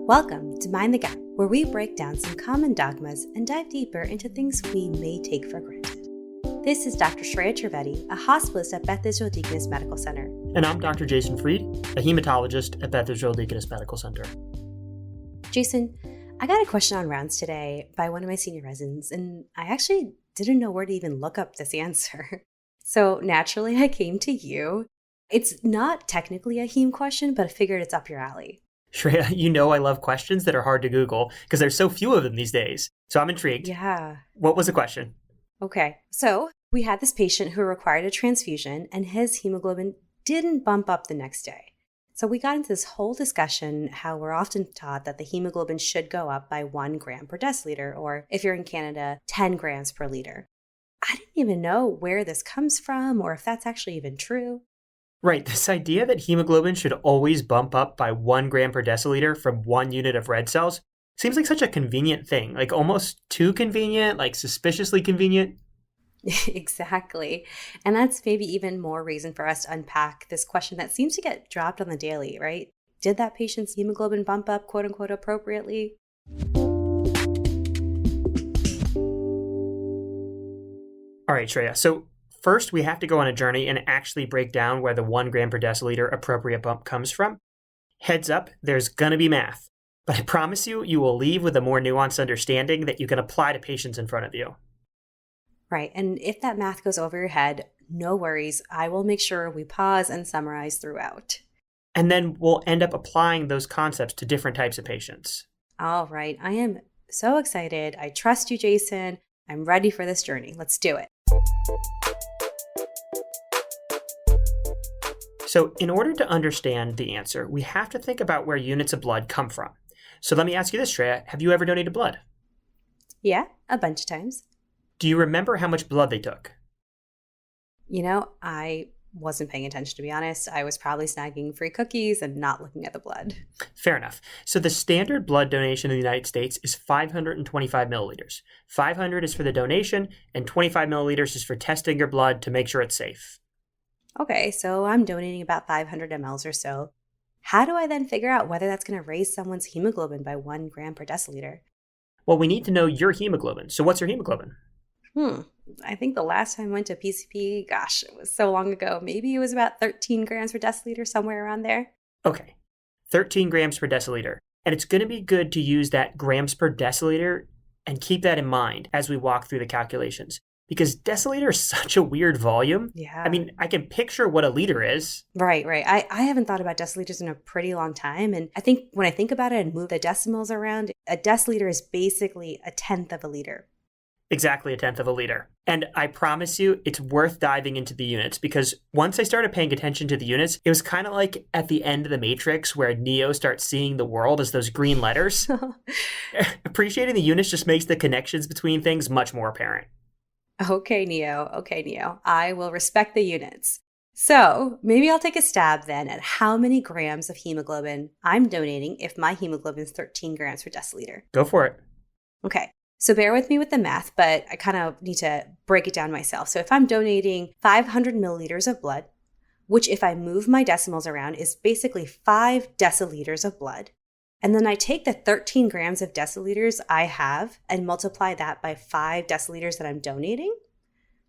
Welcome to Mind the Gap, where we break down some common dogmas and dive deeper into things we may take for granted. This is Dr. Shreya Trivedi, a hospitalist at Beth Israel Deaconess Medical Center. And I'm Dr. Jason Fried, a hematologist at Beth Israel Deaconess Medical Center. Jason, I got a question on rounds today by one of my senior residents, and I actually didn't know where to even look up this answer. So naturally, I came to you. It's not technically a heme question, but I figured it's up your alley. Shreya, you know I love questions that are hard to Google because there's so few of them these days. So I'm intrigued. Yeah. What was the question? Okay. So we had this patient who required a transfusion and his hemoglobin didn't bump up the next day. So we got into this whole discussion how we're often taught that the hemoglobin should go up by 1 gram per deciliter, or if you're in Canada, 10 grams per liter. I didn't even know where this comes from or if that's actually even true. Right, this idea that hemoglobin should always bump up by 1 gram per deciliter from 1 unit of red cells seems like such a convenient thing, like almost too convenient, like suspiciously convenient. Exactly. And that's maybe even more reason for us to unpack this question that seems to get dropped on the daily, right? Did that patient's hemoglobin bump up, quote unquote, appropriately? All right, Shreya. So first, we have to go on a journey and actually break down where the 1 gram per deciliter appropriate bump comes from. Heads up, there's going to be math. But I promise you, you will leave with a more nuanced understanding that you can apply to patients in front of you. Right. And if that math goes over your head, no worries. I will make sure we pause and summarize throughout. And then we'll end up applying those concepts to different types of patients. All right. I am so excited. I trust you, Jason. I'm ready for this journey. Let's do it. So in order to understand the answer, we have to think about where units of blood come from. So let me ask you this, Shreya. Have you ever donated blood? Yeah, a bunch of times. Do you remember how much blood they took? I wasn't paying attention, to be honest. I was probably snagging free cookies and not looking at the blood. Fair enough. So the standard blood donation in the United States is 525 milliliters. 500 is for the donation, and 25 milliliters is for testing your blood to make sure it's safe. Okay, so I'm donating about 500 mLs or so. How do I then figure out whether that's going to raise someone's hemoglobin by 1 gram per deciliter? Well, we need to know your hemoglobin. So what's your hemoglobin? I think the last time I went to PCP, it was so long ago. Maybe it was about 13 grams per deciliter, somewhere around there. Okay, 13 grams per deciliter. And it's going to be good to use that grams per deciliter and keep that in mind as we walk through the calculations. Because deciliter is such a weird volume. Yeah. I mean, I can picture what a liter is. Right. I haven't thought about deciliters in a pretty long time. And I think when I think about it and move the decimals around, a deciliter is basically a tenth of a liter. Exactly a tenth of a liter. And I promise you, it's worth diving into the units because once I started paying attention to the units, it was kind of like at the end of the Matrix where Neo starts seeing the world as those green letters. Appreciating the units just makes the connections between things much more apparent. Okay, Neo. I will respect the units. So maybe I'll take a stab then at how many grams of hemoglobin I'm donating if my hemoglobin is 13 grams per deciliter. Go for it. Okay. So bear with me with the math, but I kind of need to break it down myself. So if I'm donating 500 milliliters of blood, which if I move my decimals around is basically 5 deciliters of blood, and then I take the 13 grams of deciliters I have and multiply that by 5 deciliters that I'm donating,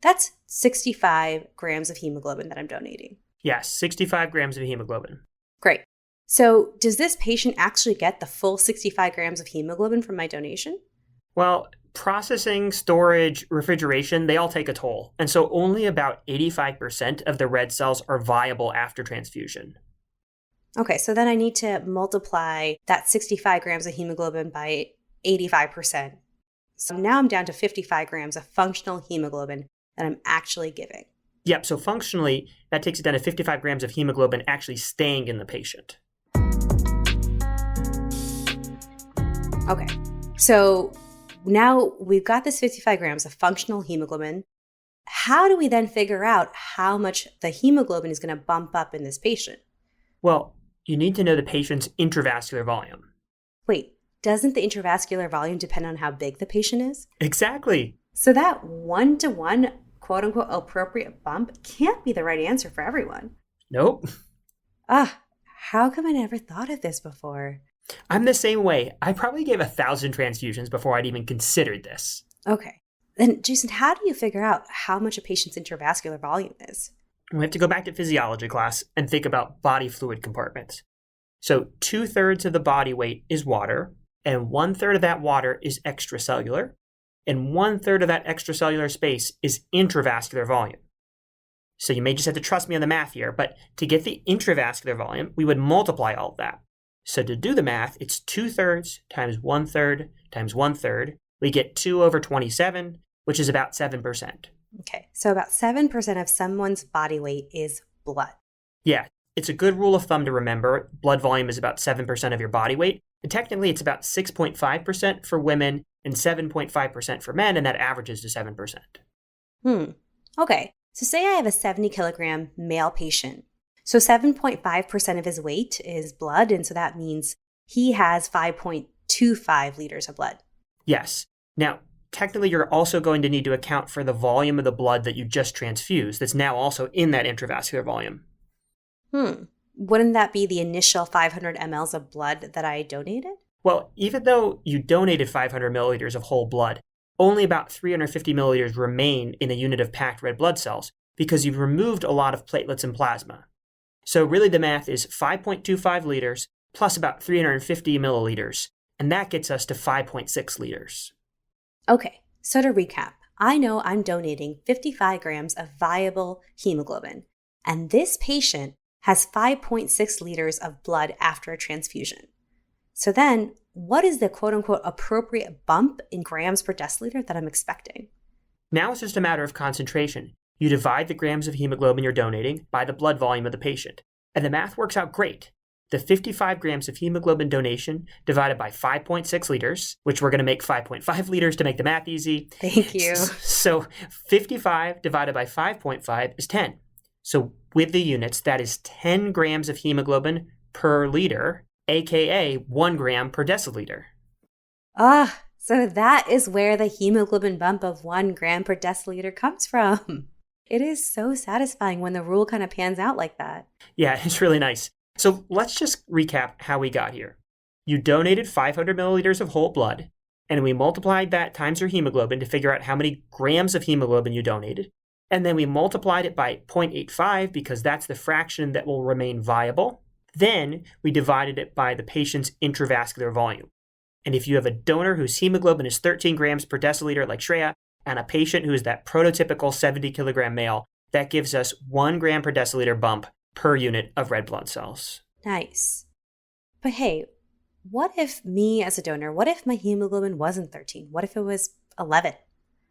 that's 65 grams of hemoglobin that I'm donating. Yes, 65 grams of hemoglobin. Great. So does this patient actually get the full 65 grams of hemoglobin from my donation? Well, processing, storage, refrigeration, they all take a toll. And so only about 85% of the red cells are viable after transfusion. Okay, so then I need to multiply that 65 grams of hemoglobin by 85%. So now I'm down to 55 grams of functional hemoglobin that I'm actually giving. Yep, so functionally, that takes it down to 55 grams of hemoglobin actually staying in the patient. Okay, so now we've got this 55 grams of functional hemoglobin. How do we then figure out how much the hemoglobin is going to bump up in this patient? Well, you need to know the patient's intravascular volume. Wait, doesn't the intravascular volume depend on how big the patient is? Exactly. So that 1-to-1 quote-unquote appropriate bump can't be the right answer for everyone. Nope. How come I never thought of this before? I'm the same way. I probably gave 1,000 transfusions before I'd even considered this. Okay. Then, Jason, how do you figure out how much a patient's intravascular volume is? We have to go back to physiology class and think about body fluid compartments. So 2/3 of the body weight is water, and 1/3 of that water is extracellular, and 1/3 of that extracellular space is intravascular volume. So you may just have to trust me on the math here, but to get the intravascular volume, we would multiply all of that. So to do the math, it's 2/3 times 1/3 times 1/3. We get 2/27, which is about 7%. Okay, so about 7% of someone's body weight is blood. Yeah, it's a good rule of thumb to remember. Blood volume is about 7% of your body weight. And technically, it's about 6.5% for women and 7.5% for men, and that averages to 7%. Okay, so say I have a 70-kilogram male patient. So 7.5% of his weight is blood, and so that means he has 5.25 liters of blood. Yes. Now, technically, you're also going to need to account for the volume of the blood that you just transfused that's now also in that intravascular volume. Wouldn't that be the initial 500 mLs of blood that I donated? Well, even though you donated 500 milliliters of whole blood, only about 350 milliliters remain in a unit of packed red blood cells because you've removed a lot of platelets and plasma. So really the math is 5.25 liters plus about 350 milliliters, and that gets us to 5.6 liters. Okay, so to recap, I know I'm donating 55 grams of viable hemoglobin, and this patient has 5.6 liters of blood after a transfusion. So then, what is the quote-unquote appropriate bump in grams per deciliter that I'm expecting? Now it's just a matter of concentration. You divide the grams of hemoglobin you're donating by the blood volume of the patient, and the math works out great. The 55 grams of hemoglobin donation divided by 5.6 liters, which we're going to make 5.5 liters to make the math easy. Thank you. So 55 divided by 5.5 is 10. So with the units, that is 10 grams of hemoglobin per liter, aka 1 gram per deciliter. So that is where the hemoglobin bump of 1 gram per deciliter comes from. It is so satisfying when the rule kind of pans out like that. Yeah, it's really nice. So let's just recap how we got here. You donated 500 milliliters of whole blood, and we multiplied that times your hemoglobin to figure out how many grams of hemoglobin you donated. And then we multiplied it by 0.85 because that's the fraction that will remain viable. Then we divided it by the patient's intravascular volume. And if you have a donor whose hemoglobin is 13 grams per deciliter like Shreya, and a patient who is that prototypical 70-kilogram male, that gives us 1 gram per deciliter bump per unit of red blood cells. Nice. But hey, what if me as a donor, what if my hemoglobin wasn't 13? What if it was 11?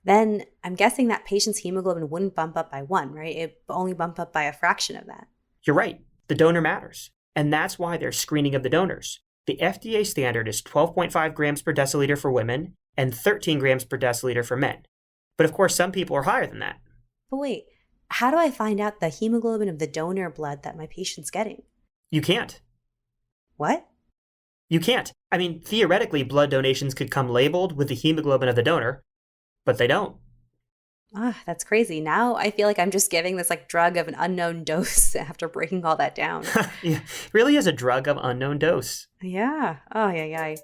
Then I'm guessing that patient's hemoglobin wouldn't bump up by 1, right? It only bump up by a fraction of that. You're right. The donor matters. And that's why there's screening of the donors. The FDA standard is 12.5 grams per deciliter for women and 13 grams per deciliter for men. But of course, some people are higher than that. But wait, how do I find out the hemoglobin of the donor blood that my patient's getting? You can't. What? You can't. I mean, theoretically, blood donations could come labeled with the hemoglobin of the donor, but they don't. That's crazy. Now I feel like I'm just giving this drug of an unknown dose after breaking all that down. Yeah, it really is a drug of unknown dose. Yeah. Oh, yeah.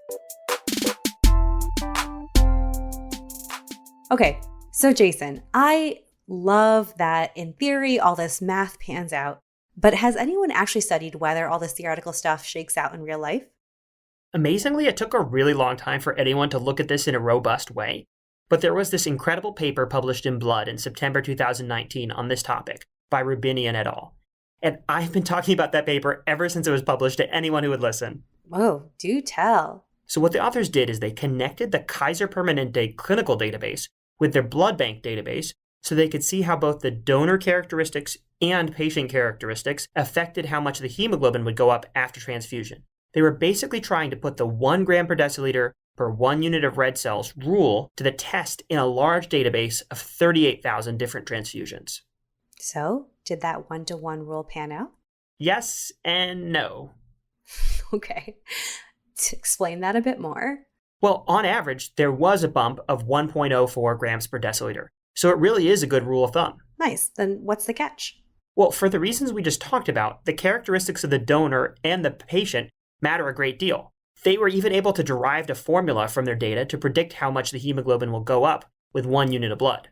Okay, so Jason, I love that in theory all this math pans out, but has anyone actually studied whether all this theoretical stuff shakes out in real life? Amazingly, it took a really long time for anyone to look at this in a robust way. But there was this incredible paper published in Blood in September 2019 on this topic by Rubinian et al. And I've been talking about that paper ever since it was published to anyone who would listen. Oh, do tell. So what the authors did is they connected the Kaiser Permanente clinical database with their blood bank database so they could see how both the donor characteristics and patient characteristics affected how much the hemoglobin would go up after transfusion. They were basically trying to put the 1 gram per deciliter per 1 unit of red cells rule to the test in a large database of 38,000 different transfusions. So, did that 1-to-1 rule pan out? Yes and no. Okay. To explain that a bit more. Well, on average, there was a bump of 1.04 grams per deciliter. So it really is a good rule of thumb. Nice. Then what's the catch? Well, for the reasons we just talked about, the characteristics of the donor and the patient matter a great deal. They were even able to derive a formula from their data to predict how much the hemoglobin will go up with 1 unit of blood.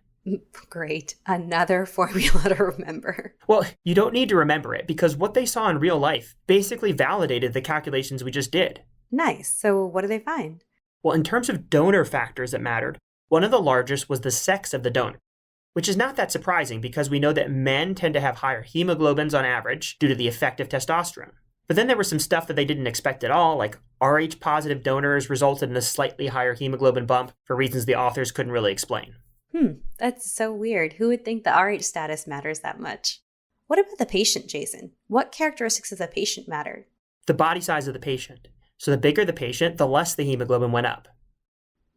Great. Another formula to remember. Well, you don't need to remember it because what they saw in real life basically validated the calculations we just did. Nice. So what do they find? Well, in terms of donor factors that mattered, one of the largest was the sex of the donor, which is not that surprising because we know that men tend to have higher hemoglobins on average due to the effect of testosterone. But then there was some stuff that they didn't expect at all, like Rh-positive donors resulted in a slightly higher hemoglobin bump for reasons the authors couldn't really explain. That's so weird. Who would think the Rh status matters that much? What about the patient, Jason? What characteristics of the patient mattered? The body size of the patient. So the bigger the patient, the less the hemoglobin went up.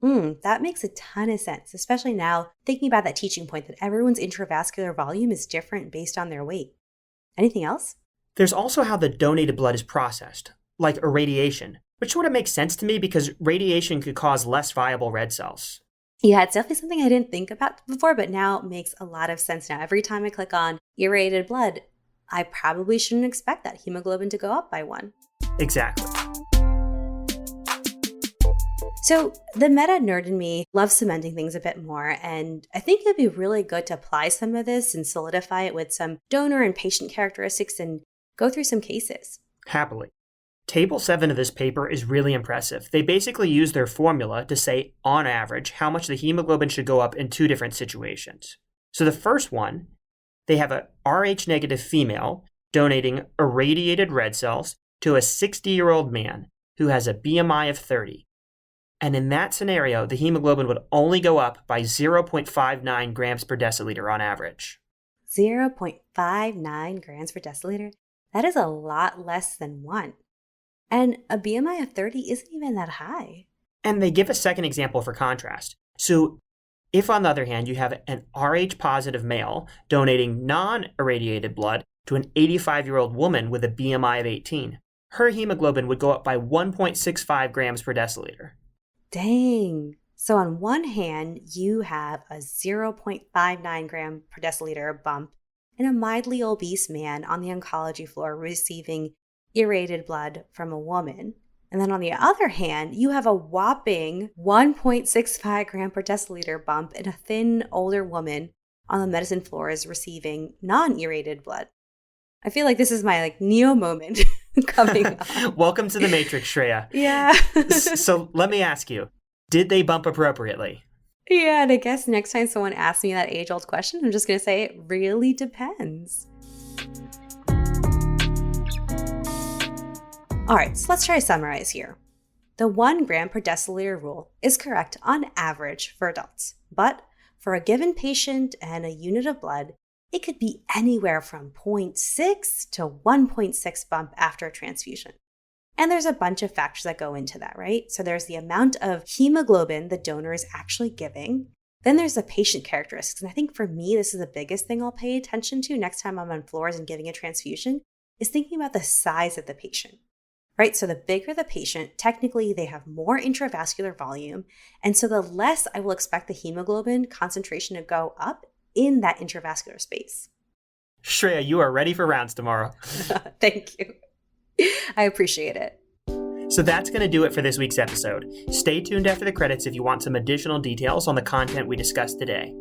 That makes a ton of sense, especially now thinking about that teaching point that everyone's intravascular volume is different based on their weight. Anything else? There's also how the donated blood is processed, like irradiation, which sort of makes sense to me because radiation could cause less viable red cells. Yeah, it's definitely something I didn't think about before, but now it makes a lot of sense now. Every time I click on irradiated blood, I probably shouldn't expect that hemoglobin to go up by 1. Exactly. So the meta nerd in me loves cementing things a bit more, and I think it'd be really good to apply some of this and solidify it with some donor and patient characteristics and go through some cases. Happily. Table 7 of this paper is really impressive. They basically use their formula to say, on average, how much the hemoglobin should go up in 2 different situations. So the first one, they have a Rh-negative female donating irradiated red cells to a 60-year-old man who has a BMI of 30. And in that scenario, the hemoglobin would only go up by 0.59 grams per deciliter on average. 0.59 grams per deciliter? That is a lot less than 1. And a BMI of 30 isn't even that high. And they give a second example for contrast. So if, on the other hand, you have an Rh-positive male donating non-irradiated blood to an 85-year-old woman with a BMI of 18, her hemoglobin would go up by 1.65 grams per deciliter. Dang. So on one hand, you have a 0.59 gram per deciliter bump in a mildly obese man on the oncology floor receiving irradiated blood from a woman. And then on the other hand, you have a whopping 1.65 gram per deciliter bump in a thin, older woman on the medicine floors receiving non-irradiated blood. I feel like this is my Neo moment coming up. Welcome to the Matrix, Shreya. Yeah. So let me ask you, did they bump appropriately? Yeah, and I guess next time someone asks me that age-old question, I'm just going to say it really depends. All right, so let's try to summarize here. The 1 gram per deciliter rule is correct on average for adults, but for a given patient and a unit of blood, it could be anywhere from 0.6 to 1.6 bump after a transfusion. And there's a bunch of factors that go into that, right? So there's the amount of hemoglobin the donor is actually giving. Then there's the patient characteristics. And I think for me, this is the biggest thing I'll pay attention to next time I'm on floors and giving a transfusion is thinking about the size of the patient, right? So the bigger the patient, technically they have more intravascular volume. And so the less I will expect the hemoglobin concentration to go up in that intravascular space. Shreya, you are ready for rounds tomorrow. Thank you. I appreciate it. So that's going to do it for this week's episode. Stay tuned after the credits if you want some additional details on the content we discussed today.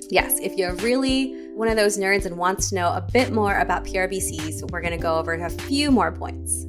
Yes, if you're really one of those nerds and wants to know a bit more about pRBCs, we're going to go over a few more points.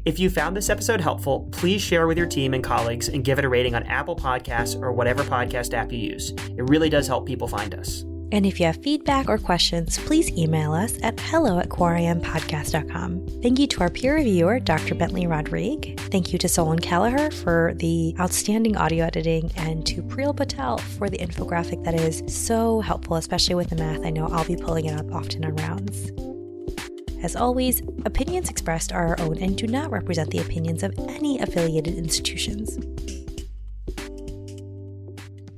If you found this episode helpful, please share with your team and colleagues and give it a rating on Apple Podcasts or whatever podcast app you use. It really does help people find us. And if you have feedback or questions, please email us at hello@quariumpodcast.com. Thank you to our peer reviewer, Dr. Bentley Rodrigue. Thank you to Solon Kelleher for the outstanding audio editing, and to Priyal Patel for the infographic that is so helpful, especially with the math. I know I'll be pulling it up often on rounds. As always, opinions expressed are our own and do not represent the opinions of any affiliated institutions.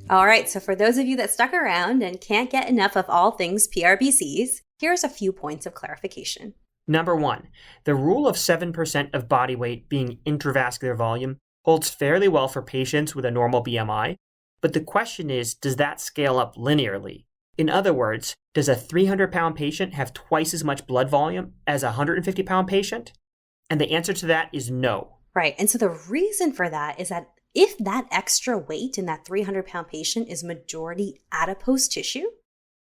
All right, so for those of you that stuck around and can't get enough of all things pRBCs, here's a few points of clarification. Number 1, the rule of 7% of body weight being intravascular volume holds fairly well for patients with a normal BMI, but the question is, does that scale up linearly? In other words, does a 300-pound patient have twice as much blood volume as a 150-pound patient? And the answer to that is no. Right. And so the reason for that is that if that extra weight in that 300-pound patient is majority adipose tissue,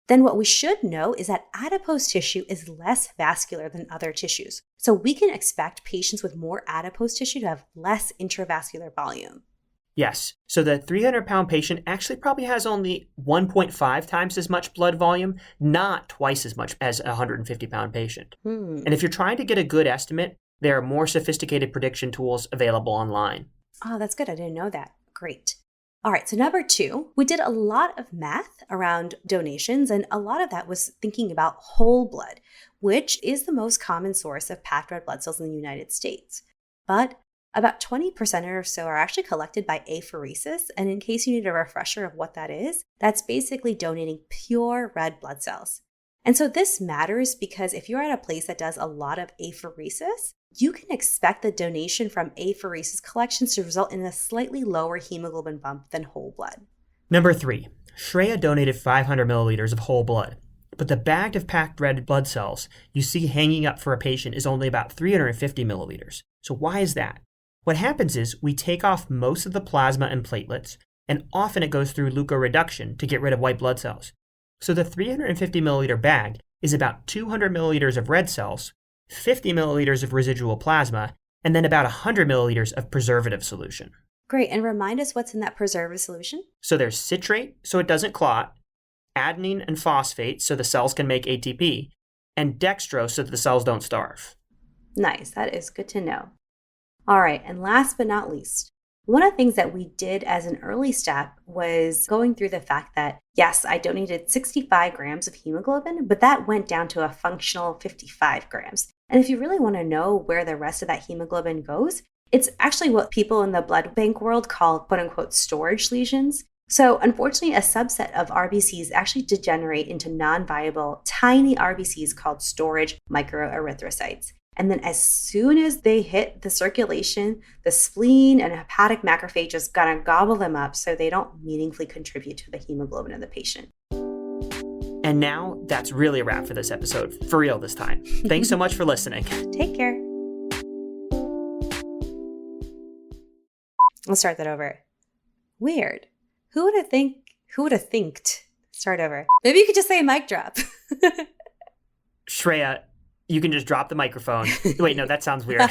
then what we should know is that adipose tissue is less vascular than other tissues. So we can expect patients with more adipose tissue to have less intravascular volume. Yes. So the 300-pound patient actually probably has only 1.5 times as much blood volume, not twice as much as a 150-pound patient. And if you're trying to get a good estimate, there are more sophisticated prediction tools available online. Oh, that's good. I didn't know that. Great. All right, so number 2, we did a lot of math around donations, and a lot of that was thinking about whole blood, which is the most common source of packed red blood cells in the United States. But about 20% or so are actually collected by apheresis, and in case you need a refresher of what that is, that's basically donating pure red blood cells. And so this matters because if you're at a place that does a lot of apheresis, you can expect the donation from apheresis collections to result in a slightly lower hemoglobin bump than whole blood. Number 3, Shreya donated 500 milliliters of whole blood, but the bag of packed red blood cells you see hanging up for a patient is only about 350 milliliters. So why is that? What happens is we take off most of the plasma and platelets, and often it goes through leukoreduction to get rid of white blood cells. So the 350 milliliter bag is about 200 milliliters of red cells, 50 milliliters of residual plasma, and then about 100 milliliters of preservative solution. Great. And remind us what's in that preservative solution. So there's citrate, so it doesn't clot, adenine and phosphate, so the cells can make ATP, and dextrose, so that the cells don't starve. Nice. That is good to know. All right. And last but not least, one of the things that we did as an early step was going through the fact that, yes, I donated 65 grams of hemoglobin, but that went down to a functional 55 grams. And if you really want to know where the rest of that hemoglobin goes, it's actually what people in the blood bank world call quote unquote storage lesions. So unfortunately, a subset of RBCs actually degenerate into non-viable tiny RBCs called storage microerythrocytes. And then as soon as they hit the circulation, the spleen and hepatic macrophage is going to gobble them up so they don't meaningfully contribute to the hemoglobin of the patient. And now that's really a wrap for this episode. For real this time. Thanks so much for listening. Take care. I'll start that over. Weird. Who would have thinked? Start over. Maybe you could just say a mic drop. Shreya, you can just drop the microphone. Wait, no, that sounds weird.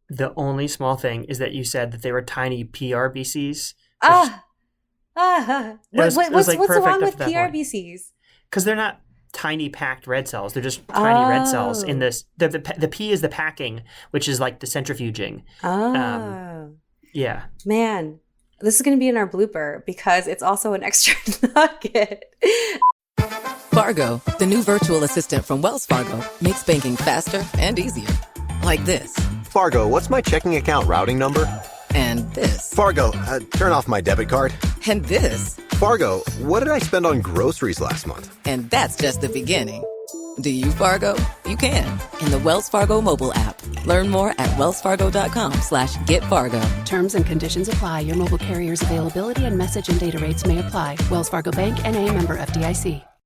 The only small thing is that you said that they were tiny pRBCs. What's wrong with pRBCs? Because they're not tiny packed red cells. They're just tiny red cells in this. The P is the packing, which is like the centrifuging. Yeah. Man, this is going to be in our blooper because it's also an extra nugget. Fargo, the new virtual assistant from Wells Fargo, makes banking faster and easier. Like this. Fargo, what's my checking account routing number? And this. Fargo, turn off my debit card. And this. Fargo, what did I spend on groceries last month? And that's just the beginning. Do you, Fargo? You can. In the Wells Fargo mobile app. Learn more at wellsfargo.com/getfargo. Terms and conditions apply. Your mobile carrier's availability and message and data rates may apply. Wells Fargo Bank, N.A., member FDIC.